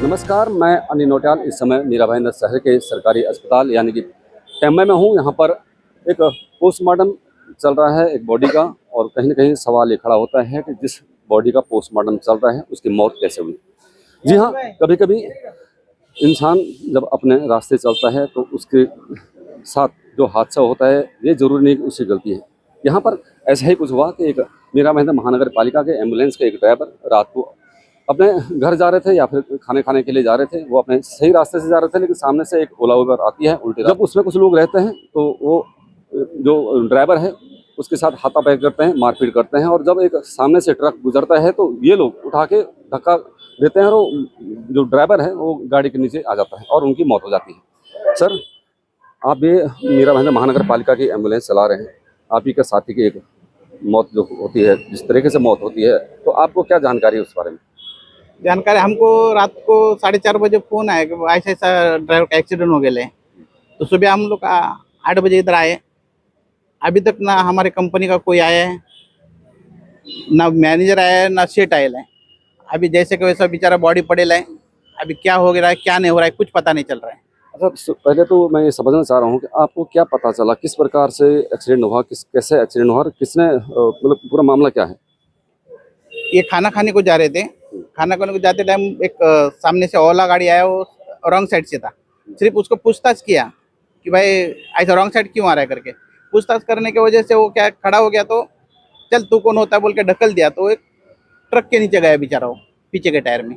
नमस्कार, मैं अनिल नौटियाल। इस समय मीरा भाईंदर शहर के सरकारी अस्पताल यानी कि टेम्बे में हूँ। यहाँ पर एक पोस्टमार्टम चल रहा है एक बॉडी का, और कहीं ना कहीं सवाल ये खड़ा होता है कि जिस बॉडी का पोस्टमार्टम चल रहा है उसकी मौत कैसे हुई। जी हाँ, कभी कभी इंसान जब अपने रास्ते चलता है तो उसके साथ जो हादसा होता है ये जरूरी नहीं कि उसकी गलती है। यहाँ पर ऐसा ही कुछ हुआ कि एक मीरा भाईंदर महानगर पालिका के एम्बुलेंस के एक ड्राइवर रात को अपने घर जा रहे थे या फिर खाने खाने के लिए जा रहे थे। वो अपने सही रास्ते से जा रहे थे, लेकिन सामने से एक ओला उबर आती है उल्टे। जब उसमें कुछ लोग रहते हैं तो वो जो ड्राइवर है उसके साथ हाथापाई करते हैं, मारपीट करते हैं, और जब एक सामने से ट्रक गुजरता है तो ये लोग उठा के धक्का देते हैं और जो ड्राइवर है वो गाड़ी के नीचे आ जाता है और उनकी मौत हो जाती है। सर, आप ये मीरा भाईंदर महानगर पालिका की एम्बुलेंस चला रहे हैं, आप ही के साथी की एक मौत जो होती है, जिस तरीके से मौत होती है, तो आपको क्या जानकारी है उस बारे में? जानकारी हमको रात को 4:30 बजे फोन आया कि ऐसा ऐसा ड्राइवर का एक्सीडेंट हो गया है। तो सुबह हम लोग 8 बजे इधर आए। अभी तक ना हमारे कंपनी का कोई आया है, ना मैनेजर आया है, ना सेट आया है। अभी जैसे कि वैसा बेचारा बॉडी पड़ेला है। अभी क्या हो रहा है क्या नहीं हो रहा है कुछ पता नहीं चल रहा है। अच्छा, पहले तो मैं ये समझना चाह रहा हूँ कि आपको क्या पता चला, किस प्रकार से एक्सीडेंट हुआ, कैसे एक्सीडेंट हुआ, और किसने मतलब पूरा मामला क्या है? ये खाना खाने को जा रहे थे। खाना खाने को जाते टाइम एक सामने से ओला गाड़ी आया, वो रॉन्ग साइड से था। सिर्फ उसको पूछताछ किया कि भाई ऐसा रॉन्ग साइड क्यों आ रहा है करके। पूछताछ करने की वजह से वो क्या खड़ा हो गया, तो चल तू कौन होता है बोल के ढकल दिया, तो एक ट्रक के नीचे गया बेचारा, वो पीछे के टायर में।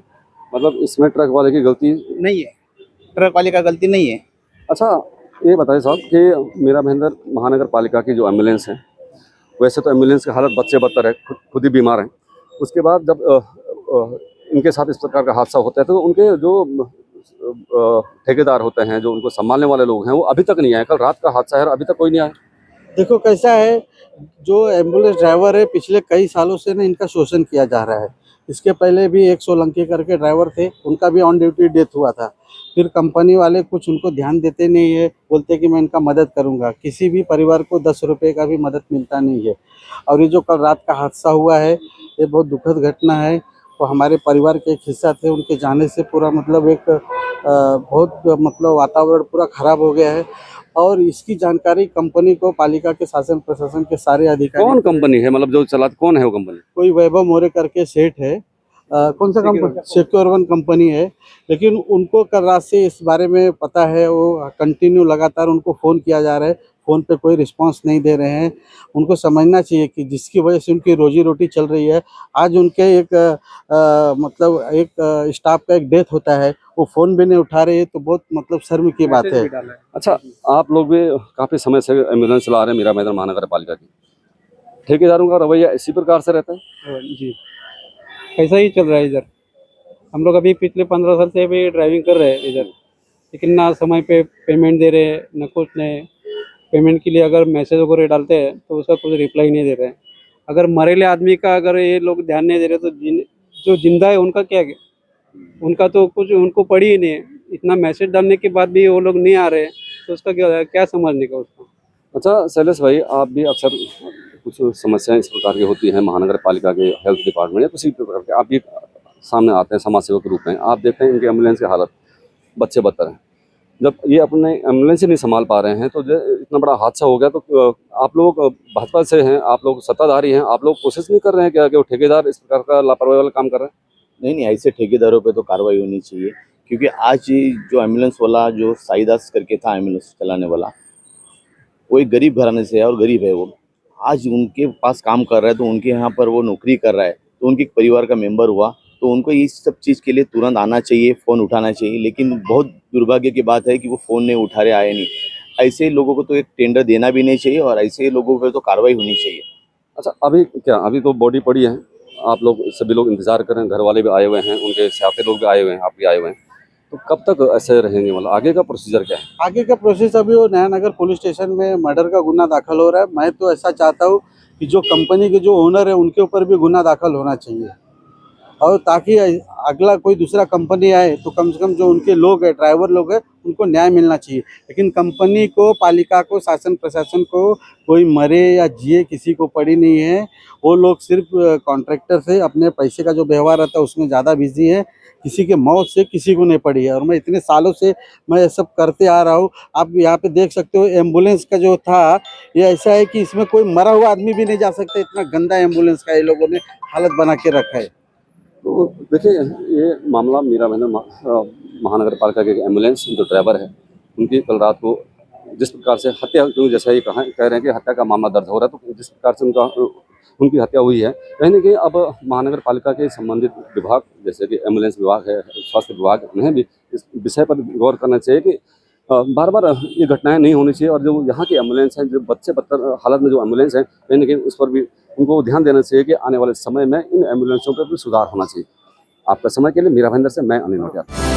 मतलब इसमें ट्रक वाले की गलती नहीं है, ट्रक वाले का गलती नहीं है। अच्छा, ये बताइए साहब कि मीरा भाईंदर महानगर पालिका की जो एम्बुलेंस है, वैसे तो एम्बुलेंस की हालत बच्चे बदतर है, खुद ही बीमार हैं। उसके बाद जब इनके साथ इस प्रकार का हादसा होता है तो उनके जो ठेकेदार होते हैं, जो उनको संभालने वाले लोग हैं, वो अभी तक नहीं आए। कल रात का हादसा है और अभी तक कोई नहीं आया। देखो कैसा है, जो एम्बुलेंस ड्राइवर है पिछले कई सालों से ना इनका शोषण किया जा रहा है। इसके पहले भी एक सोलंकी करके ड्राइवर थे, उनका भी ऑन ड्यूटी डेथ हुआ था। फिर कंपनी वाले कुछ उनको ध्यान देते नहीं है, बोलते कि मैं इनका मदद करूंगा। किसी भी परिवार को 10 रुपये का भी मदद मिलता नहीं है। और ये जो कल रात का हादसा हुआ है ये बहुत दुखद घटना है। वो हमारे परिवार के एक हिस्सा थे, उनके जाने से पूरा मतलब एक बहुत मतलब वातावरण पूरा खराब हो गया है। और इसकी जानकारी कंपनी को, पालिका के शासन प्रशासन के सारे अधिकारी। कौन कंपनी है, मतलब जो चला, कौन है वो कंपनी? कोई वैभव मोरे करके सेठ है। कौन सा कंपनी? सिक्योर वन कंपनी है। लेकिन उनको कल रात से इस बारे में पता है, वो कंटिन्यू लगातार उनको फ़ोन किया जा रहा है, फ़ोन पे कोई रिस्पांस नहीं दे रहे हैं। उनको समझना चाहिए कि जिसकी वजह से उनकी रोजी रोटी चल रही है, आज उनके एक मतलब एक स्टाफ का एक डेथ होता है, वो फ़ोन भी नहीं उठा रहे हैं, तो बहुत मतलब शर्म की बात है। अच्छा, आप लोग भी काफ़ी समय से एम्बुलेंस चला रहे हैं मीरा भाईंदर महानगर पालिका की, ठेकेदारों का रवैया इसी प्रकार से रहता है? जी, ऐसा ही चल रहा है इधर। हम लोग अभी पिछले 15 साल से भी ड्राइविंग कर रहे हैं इधर, लेकिन ना समय पे पेमेंट दे रहे हैं, ना कुछ नहीं। पेमेंट के लिए अगर मैसेज वगैरह डालते हैं तो उसका कुछ रिप्लाई नहीं दे रहे हैं। अगर मरेले आदमी का अगर ये लोग ध्यान नहीं दे रहे तो जो जिंदा है उनका क्या, उनका तो कुछ उनको पड़ी ही नहीं है। इतना मैसेज डालने के बाद भी वो लोग नहीं आ रहे हैं, तो उसका क्या समझने का उसको। अच्छा शैलेश भाई, आप भी अक्सर कुछ समस्याएं इस प्रकार की होती हैं महानगर पालिका के हेल्थ डिपार्टमेंट या किसी प्रकार के, आप भी सामने आते हैं समाज सेवक के रूप में, आप देखते हैं इनकी एम्बुलेंस की हालत बच्चे बदतर हैं। जब ये अपने एम्बुलेंस ही नहीं संभाल पा रहे हैं तो इतना बड़ा हादसा हो गया, तो आप लोग भाजपा से हैं, आप लोग सत्ताधारी हैं, आप लोग कोशिश नहीं कर रहे हैं क्या कि वो ठेकेदार इस प्रकार का लापरवाही वाला काम कर रहे हैं? नहीं, ऐसे ठेकेदारों पे तो कार्रवाई होनी चाहिए। क्योंकि आज जो एम्बुलेंस वाला, जो साईदास करके था एम्बुलेंस चलाने वाला, वो एक गरीब घराने से है और गरीब है। वो आज उनके पास काम कर रहा है, तो उनके यहाँ पर वो नौकरी कर रहा है, तो उनके परिवार का मेंबर हुआ, तो उनको इस सब चीज़ के लिए तुरंत आना चाहिए, फ़ोन उठाना चाहिए। लेकिन बहुत दुर्भाग्य की बात है कि वो फ़ोन नहीं उठा रहे, आए नहीं। ऐसे लोगों को तो एक टेंडर देना भी नहीं चाहिए और ऐसे लोगों पर तो कार्रवाई होनी चाहिए। अच्छा, अभी तो बॉडी पड़ी है, आप लोग सभी लोग इंतजार कर रहे हैं, घर वाले भी आए हुए हैं, उनके साथी लोग भी आए हुए हैं, आप भी आए हुए हैं, तो कब तक ऐसे रहेंगे? मतलब आगे का प्रोसीजर क्या है? आगे का प्रोसेस अभी वो नयानगर पुलिस स्टेशन में मर्डर का गुना दाखिल हो रहा है। मैं तो ऐसा चाहता हूँ कि जो कंपनी के जो ओनर है उनके ऊपर भी गुना दाखिल होना चाहिए। और ताकि अगला कोई दूसरा कंपनी आए तो कम से कम जो उनके लोग हैं, ड्राइवर लोग हैं, उनको न्याय मिलना चाहिए। लेकिन कंपनी को, पालिका को, शासन प्रशासन को कोई मरे या जिए किसी को पड़ी नहीं है। वो लोग सिर्फ कॉन्ट्रैक्टर से अपने पैसे का जो व्यवहार रहता है उसमें ज़्यादा बिजी है। किसी के मौत से किसी को नहीं पड़ी है। और मैं इतने सालों से मैं ये सब करते आ रहा हूँ। आप यहाँ पे देख सकते हो एम्बुलेंस का जो था, ये ऐसा है कि इसमें कोई मरा हुआ आदमी भी नहीं जा सकता। इतना गंदा एम्बुलेंस का ये लोगों ने हालत बना के रखा है। तो देखिए, ये मामला मीरा भाईंदर महानगर पालिका के एम्बुलेंस जो ड्राइवर है, उनकी कल रात को जिस प्रकार से हत्या, क्योंकि जैसा ये कह रहे हैं कि हत्या का मामला दर्ज हो रहा है, तो जिस प्रकार से उनकी हत्या हुई है, कहीं न कहीं अब महानगर पालिका के संबंधित विभाग, जैसे कि एम्बुलेंस विभाग है, स्वास्थ्य विभाग, उन्हें भी इस विषय पर गौर करना चाहिए कि बार-बार ये घटनाएं नहीं होनी चाहिए। और जो यहाँ की एम्बुलेंस हैं, जो बद से बदतर हालत में जो एम्बुलेंस हैं, कहीं न कहीं उस पर भी उनको ध्यान देना चाहिए कि आने वाले समय में इन एम्बुलेंसों पर भी सुधार होना चाहिए। आपका समय के लिए मीरा भाईंदर से मैं अनिल नौटियाल।